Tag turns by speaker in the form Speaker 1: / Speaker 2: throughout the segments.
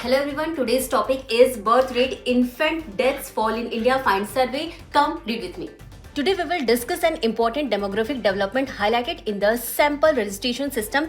Speaker 1: Hello everyone, today's topic is birth rate, infant deaths fall in India find survey. Come read with me. Today we will discuss an important demographic development highlighted in the sample registration system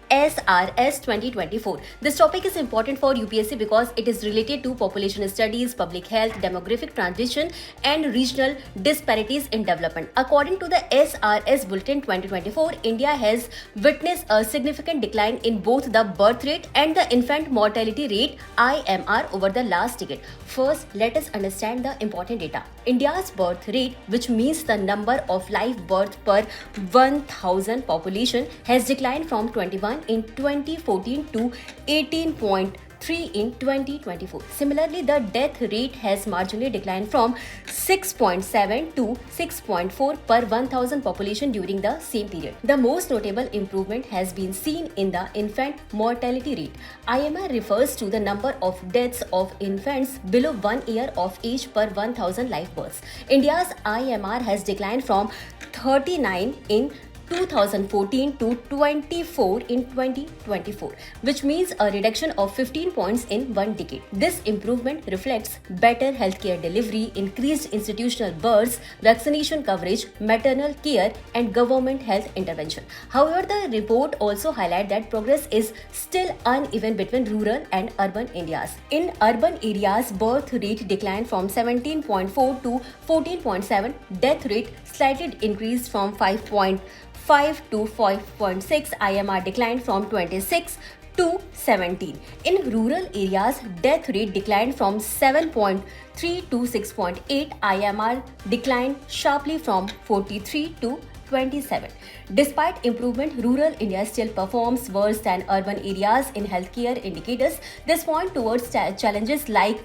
Speaker 1: SRS 2024. This topic is important for UPSC because it is related to population studies, public health, demographic transition and regional disparities in development. According to the SRS Bulletin 2024, India has witnessed a significant decline in both the birth rate and the infant mortality rate IMR over the last decade. First, let us understand the important data. India's birth rate, which means the number of live births per 1000 population, has declined from 21 in 2014 to 18.3 in 2024. Similarly, the death rate has marginally declined from 6.7 to 6.4 per 1000 population during the same period. The most notable improvement has been seen in the infant mortality rate. IMR refers to the number of deaths of infants below 1 year of age per 1000 live births. India's IMR has declined from 39 in 2014 to 24 in 2024, which means a reduction of 15 points in one decade. This improvement reflects better healthcare delivery, increased institutional births, vaccination coverage, maternal care, and government health intervention. However, the report also highlights that progress is still uneven between rural and urban areas. In urban areas, birth rate declined from 17.4 to 14.7, death rate slightly increased from 5.5 to 5.6, IMR declined from 26 to 17. In rural areas, death rate declined from 7.3 to 6.8, IMR declined sharply from 43 to 27. Despite improvement, rural India still performs worse than urban areas in healthcare indicators. This point towards challenges like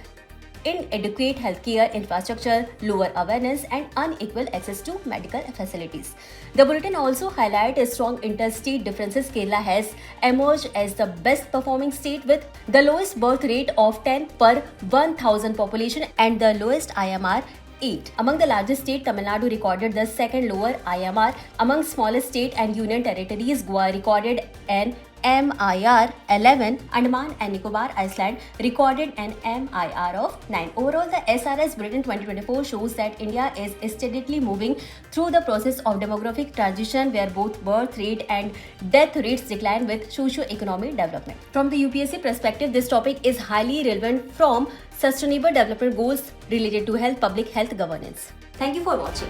Speaker 1: inadequate healthcare infrastructure, lower awareness, and unequal access to medical facilities. The bulletin also highlights strong interstate differences. Kerala has emerged as the best performing state with the lowest birth rate of 10 per 1000 population and the lowest IMR 8. Among the largest states, Tamil Nadu recorded the second lower IMR. Among smallest state and union territories, Goa recorded an MIR 11, Andaman and Nicobar Island recorded an MIR of 9. Overall, the SRS Bulletin 2024 shows that India is steadily moving through the process of demographic transition where both birth rate and death rates decline with socio-economic development. From the UPSC perspective, this topic is highly relevant from sustainable development goals related to health, public health governance. Thank you for watching.